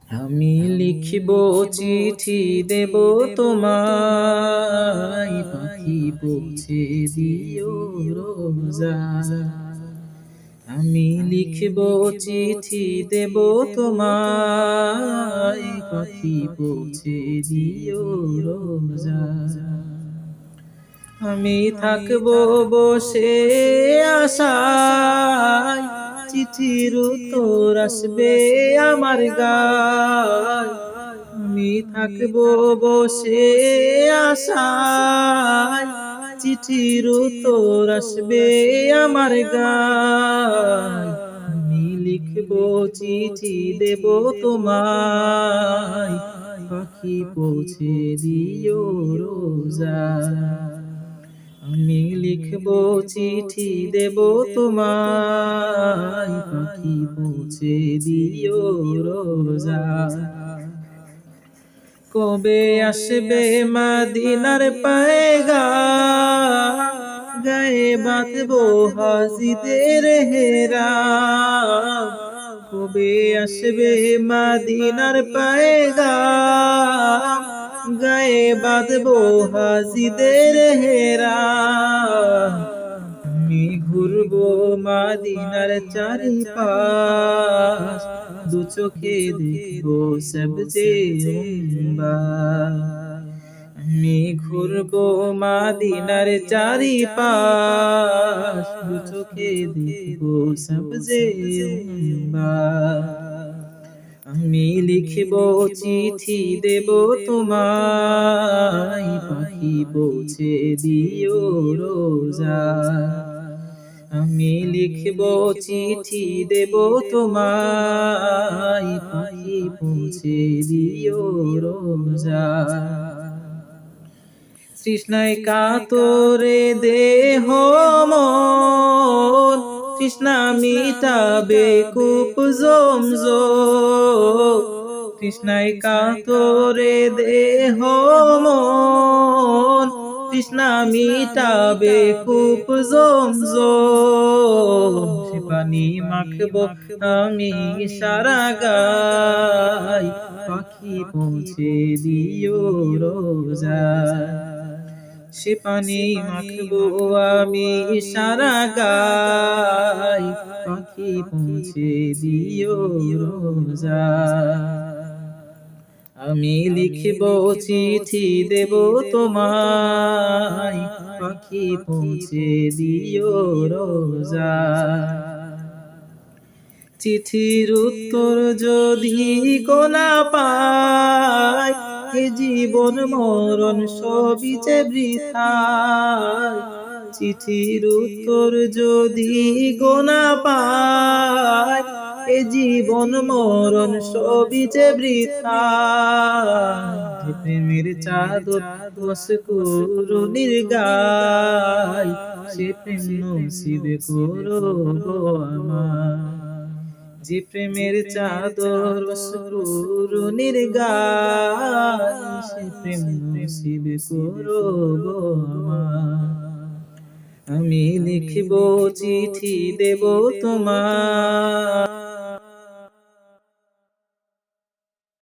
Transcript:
আমি লিখিব চিঠি দেব তোমায়, পাখি পৌঁছে দিও রোজা। আমি লিখিব চিঠি দেব তোমায়, পাখি পৌঁছে দিও রোজা। আমি থাকবো বসে আশায়, চিঠির উত্তর আসবে আমার গায়। আমি থাকবো বসে আশায়, চিঠির উত্তর আসবে আমার গায়। আমি লিখবো চিঠি দেব তোমায়, পাখি পৌঁছে দিও রোজা। আমি লিখবো চিঠি দেব তোমায়, পাখি পৌঁছে দিও রোজা। কবে আসবে মদিনার পয়গাম, গায়ে বাঁধবো হাজিদের হেরাম। কবে আসবে মদিনার পয়গাম, গায়ে বাঁধবো হাজিদের হেরাম। আমি ঘুরবো মদিনার চারিপাশ, দু চোখে দেখবো সবজে উম্বা। আমি ঘুরবো মদিনার চারিপাশ, দু চোখে দেখবো সবজে উম্বা। আমি লিখব চিঠি দেব তোমায়, পাখি পৌঁছে দিও রোজা। আমি লিখব চিঠি দেব তোমায়, পাখি পৌঁছে দিও রোজা। তৃষ্ণায় কাতরে দেহ মন, তৃষ্ণা মিটাবে কূপ জমজম। তৃষ্ণায় কাতরে দেহ মন, তৃষ্ণা মিটাবে কূপ জমজম। সে পানি মাখবো আমি সারা গায়, পাখি পৌঁছে দিও রোজা। সে পানি মাখবো আমি সারা গায়, পাখি পৌঁছে দিও রোজা। আমি লিখব চিঠি দেব তোমায়, পাখি পৌঁছে দিও রোজা। চিঠির উত্তর যদি কোনা পাই, এ জীবন মরণ সবই যে বৃথায়। চিঠির উত্তর যদি গোনা পাই, এ জীবন মরণ সবই যে বৃথায়। প্রেমের চাদর মস্কুরুনির গায়, সে প্রেম নসিব করো গো আমার। যে প্রেমের চাদর মস্কুরুনির গায়, সে প্রেম নসিব করো গো আমার। আমি লিখব চিঠি দেব তোমায়।